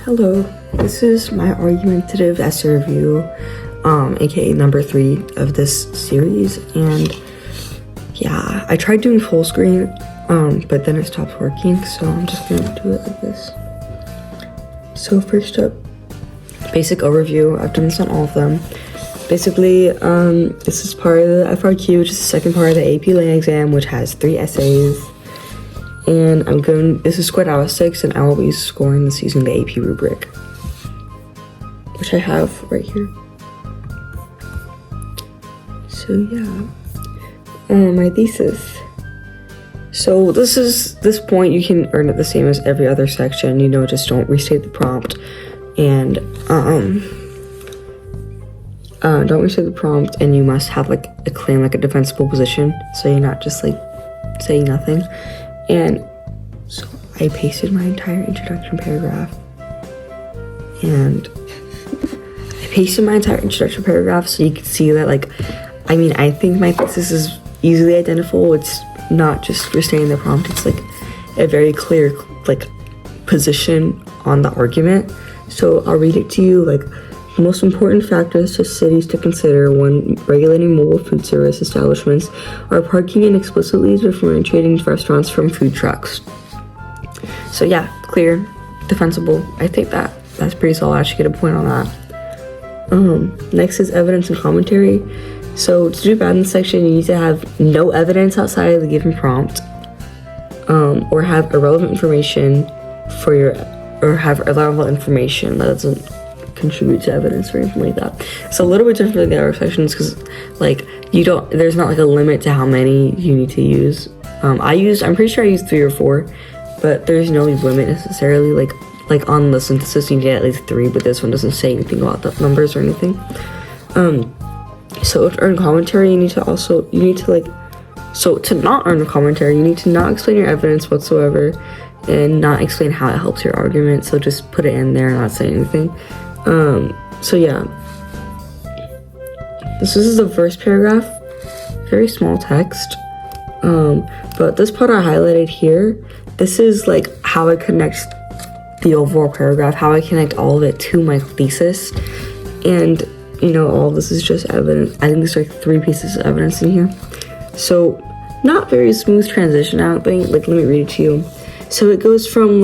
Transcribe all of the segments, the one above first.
Hello, this is my argumentative essay review, aka number 3 of this series, and yeah, I tried doing full screen, but then it stopped working, so I'm just gonna do it like this. So first up, basic overview. I've done this on all of them. Basically, this is part of the FRQ, which is the second part of the AP Lane exam, which has 3 essays. And this is squared out of 6, and I will be scoring this using the AP rubric, which I have right here. So yeah, my thesis. So this point you can earn it the same as every other section, just don't restate the prompt, and don't restate the prompt, and you must have like a claim, like a defensible position, so you're not just like saying nothing. And so I pasted my entire introduction paragraph, so you can see that, I think my thesis is easily identifiable. It's not just restating the prompt, it's like a very clear position on the argument. So I'll read it to you. The most important factors for cities to consider when regulating mobile food service establishments are parking and explicitly differentiating restaurants from food trucks. So yeah, clear, defensible. I think that's pretty solid. I should get a point on that. Next is evidence and commentary. So to do bad in this section, you need to have no evidence outside of the given prompt, or have irrelevant information that doesn't contribute to evidence or anything like that. It's a little bit different than the other sections because there's not a limit to how many you need to use. I'm pretty sure I used 3 or 4, but there's no limit necessarily. Like on the synthesis you get at least 3, but this one doesn't say anything about the numbers or anything. So to earn commentary, to not earn a commentary, you need to not explain your evidence whatsoever and not explain how it helps your argument. So just put it in there and not say anything. So yeah, this is the first paragraph, very small text, but this part I highlighted here, this is how I connect the overall paragraph, how I connect all of it to my thesis, and all of this is just evidence. I think there's 3 pieces of evidence in here, so not very smooth transition, I don't think. Let me read it to you. So it goes from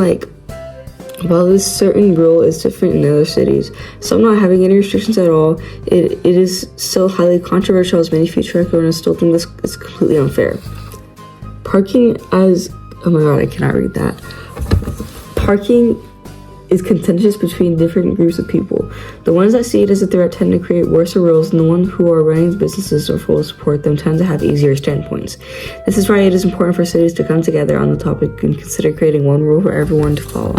while this certain rule is different in other cities, some not having any restrictions at all, it is still highly controversial, as many food truck owners still think this is completely unfair. Parking oh my god, I cannot read that. Parking is contentious between different groups of people. The ones that see it as a threat tend to create worse rules, and the ones who are running businesses or full support them tend to have easier standpoints. This is why it is important for cities to come together on the topic and consider creating one rule for everyone to follow.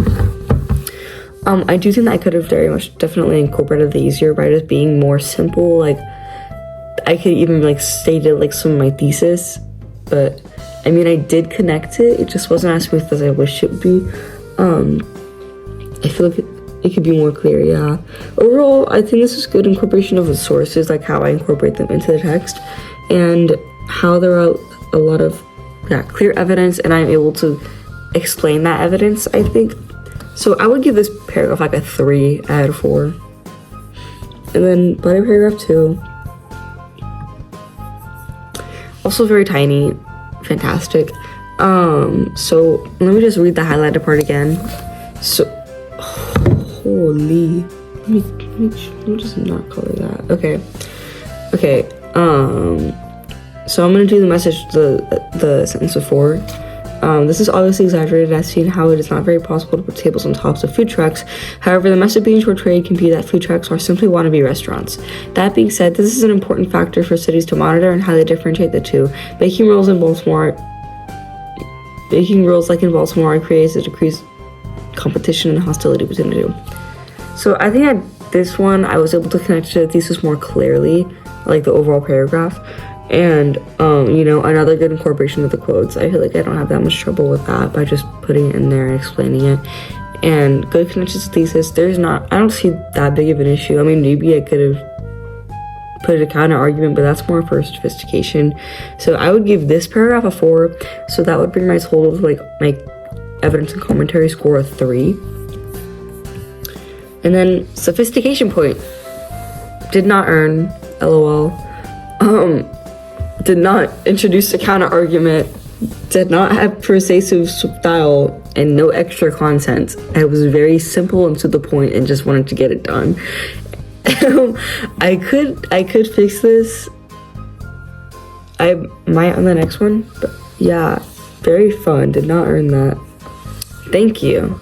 I do think that I could have definitely incorporated the easier by just being more simple. I could even stated some of my thesis, but I did connect it. It just wasn't as smooth as I wish it would be. I feel like it could be more clear, yeah. Overall, I think this is good incorporation of the sources, how I incorporate them into the text, and how there are a lot of clear evidence, and I'm able to explain that evidence, I think. So I would give this paragraph a 3 out of 4. And then body paragraph 2. Also very tiny, fantastic. So let me just read the highlighted part again. So, holy, let me just not color that. Okay. So I'm gonna do the message, the sentence before. This is obviously exaggerated, as seen how it is not very possible to put tables on tops of food trucks. However, the message being portrayed can be that food trucks are simply wannabe restaurants. That being said, this is an important factor for cities to monitor and how they differentiate the two. Making rules like in Baltimore creates a decreased competition and hostility between the two. So I think that this one I was able to connect to the thesis more clearly, the overall paragraph. And another good incorporation of the quotes. I feel like I don't have that much trouble with that by just putting it in there and explaining it. And good connections to thesis, I don't see that big of an issue. Maybe I could have put a counter argument, but that's more for sophistication. So I would give this paragraph a 4, so that would bring my total of my evidence and commentary score of 3. And then sophistication point. Did not earn, lol. Did not introduce a counter argument. Did not have persuasive style and no extra content. It was very simple and to the point and just wanted to get it done. I could fix this. I might on the next one, but yeah, very fun. Did not earn that. Thank you.